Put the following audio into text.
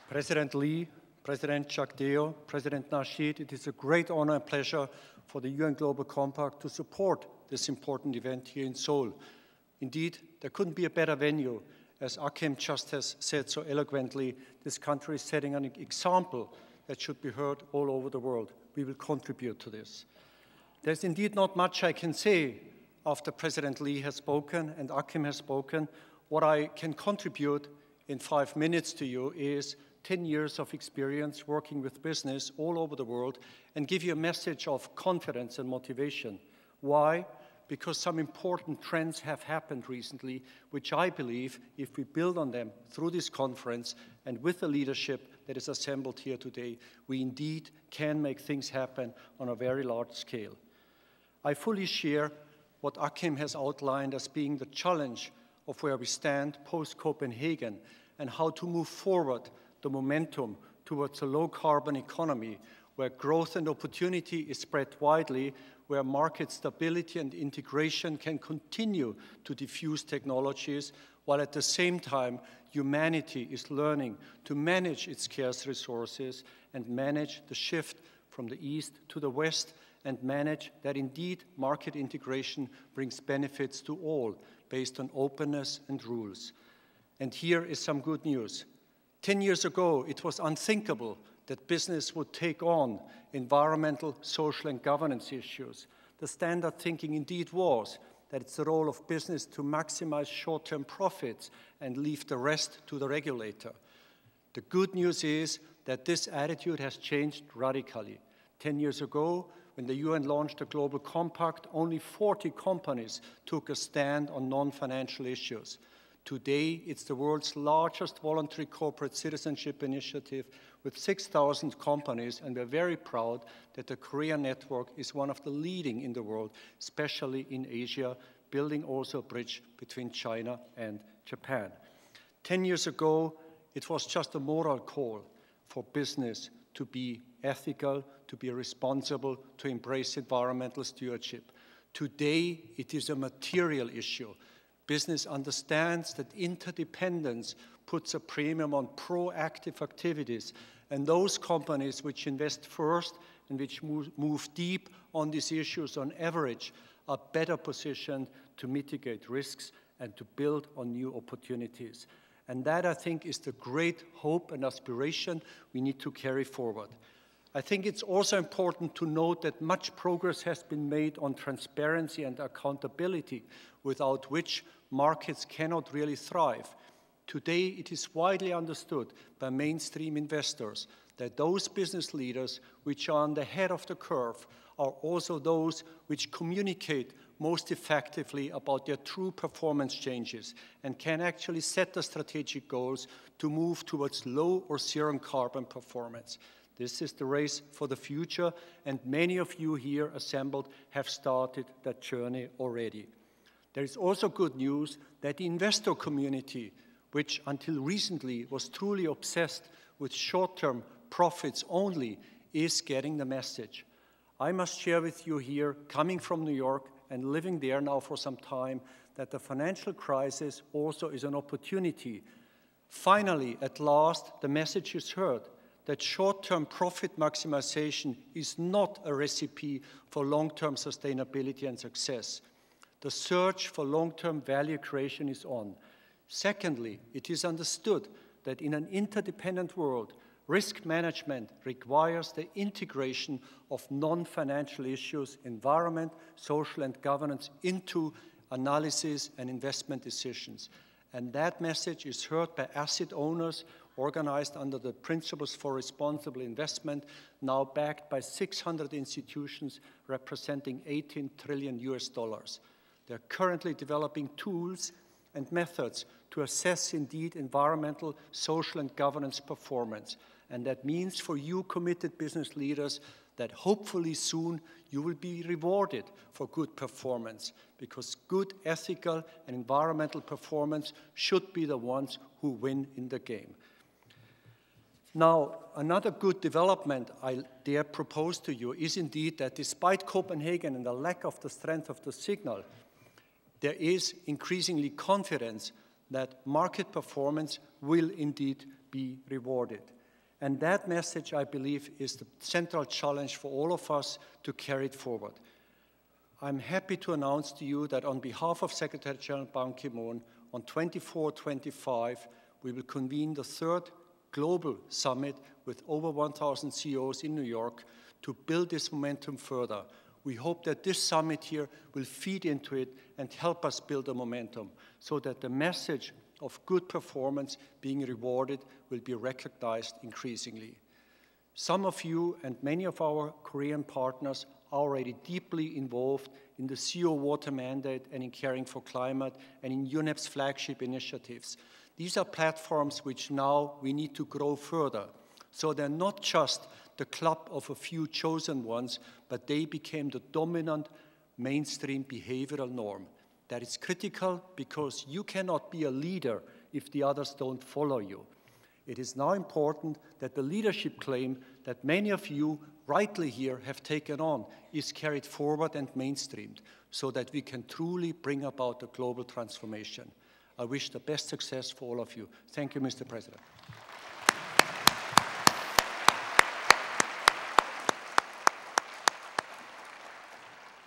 President Lee, President Jacques Deo, President Nasheed, it is a great honor and pleasure for the UN Global Compact to support this important event here in Seoul. Indeed, there couldn't be a better venue. As Achim just has said so eloquently, this country is setting an example that should be heard all over the world. We will contribute to this. There's indeed not much I can say after President Lee has spoken and Achim has spoken. What I can contribute in 5 minutes to you is 10 years of experience working with business all over the world and give you a message of confidence and motivation. Why? Because some important trends have happened recently, which I believe, if we build on them through this conference and with the leadership that is assembled here today, we indeed can make things happen on a very large scale. I fully share what Achim has outlined as being the challenge of where we stand post-Copenhagen and how to move forward the momentum towards a low-carbon economy where growth and opportunity is spread widely, where market stability and integration can continue to diffuse technologies, while at the same time humanity is learning to manage its scarce resources and manage the shift from the east to the west and manage that indeed market integration brings benefits to all based on openness and rules. And here is some good news. 10 years ago, it was unthinkable that business would take on environmental, social, and governance issues. The standard thinking indeed was that it's the role of business to maximize short-term profits and leave the rest to the regulator. The good news is that this attitude has changed radically. 10 years ago, when the UN launched the Global Compact, only 40 companies took a stand on non-financial issues. Today, it's the world's largest voluntary corporate citizenship initiative with 6,000 companies, and we're very proud that the Korea network is one of the leading in the world, especially in Asia, building also a bridge between China and Japan. 10 years ago, it was just a moral call for business to be ethical, to be responsible, to embrace environmental stewardship. Today, it is a material issue. Business understands that interdependence puts a premium on proactive activities, and those companies which invest first and which move deep on these issues on average are better positioned to mitigate risks and to build on new opportunities. And that, I think, is the great hope and aspiration we need to carry forward. I think it's also important to note that much progress has been made on transparency and accountability, without which markets cannot really thrive. Today, it is widely understood by mainstream investors that those business leaders which are on the head of the curve are also those which communicate most effectively about their true performance changes and can actually set the strategic goals to move towards low or zero carbon performance. This is the race for the future, and many of you here assembled have started that journey already. There is also good news that the investor community, which until recently was truly obsessed with short-term profits only, is getting the message. I must share with you here, coming from New York and living there now for some time, that the financial crisis also is an opportunity. Finally, at last, the message is heard that short-term profit maximization is not a recipe for long-term sustainability and success. The search for long-term value creation is on. Secondly, it is understood that in an interdependent world, risk management requires the integration of non-financial issues, environment, social, and governance into analysis and investment decisions. And that message is heard by asset owners organized under the Principles for Responsible Investment, now backed by 600 institutions representing $18 trillion. They're currently developing tools and methods to assess indeed environmental, social, and governance performance. And that means for you committed business leaders that hopefully soon you will be rewarded for good performance, because good ethical and environmental performance should be the ones who win in the game. Now, another good development I dare propose to you is indeed that despite Copenhagen and the lack of the strength of the signal, there is increasingly confidence that market performance will indeed be rewarded. And that message, I believe, is the central challenge for all of us to carry it forward. I'm happy to announce to you that on behalf of Secretary General Ban Ki-moon, on 24-25, we will convene the third global summit with over 1,000 CEOs in New York to build this momentum further. We hope that this summit here will feed into it and help us build a momentum so that the message of good performance being rewarded will be recognized increasingly. Some of you and many of our Korean partners are already deeply involved in the CEO Water Mandate and in Caring for Climate and in UNEP's flagship initiatives. These are platforms which now we need to grow further. So they're not just the club of a few chosen ones, but they became the dominant mainstream behavioral norm. That is critical because you cannot be a leader if the others don't follow you. It is now important that the leadership claim that many of you rightly here have taken on is carried forward and mainstreamed so that we can truly bring about a global transformation. I wish the best success for all of you. Thank you, Mr. President.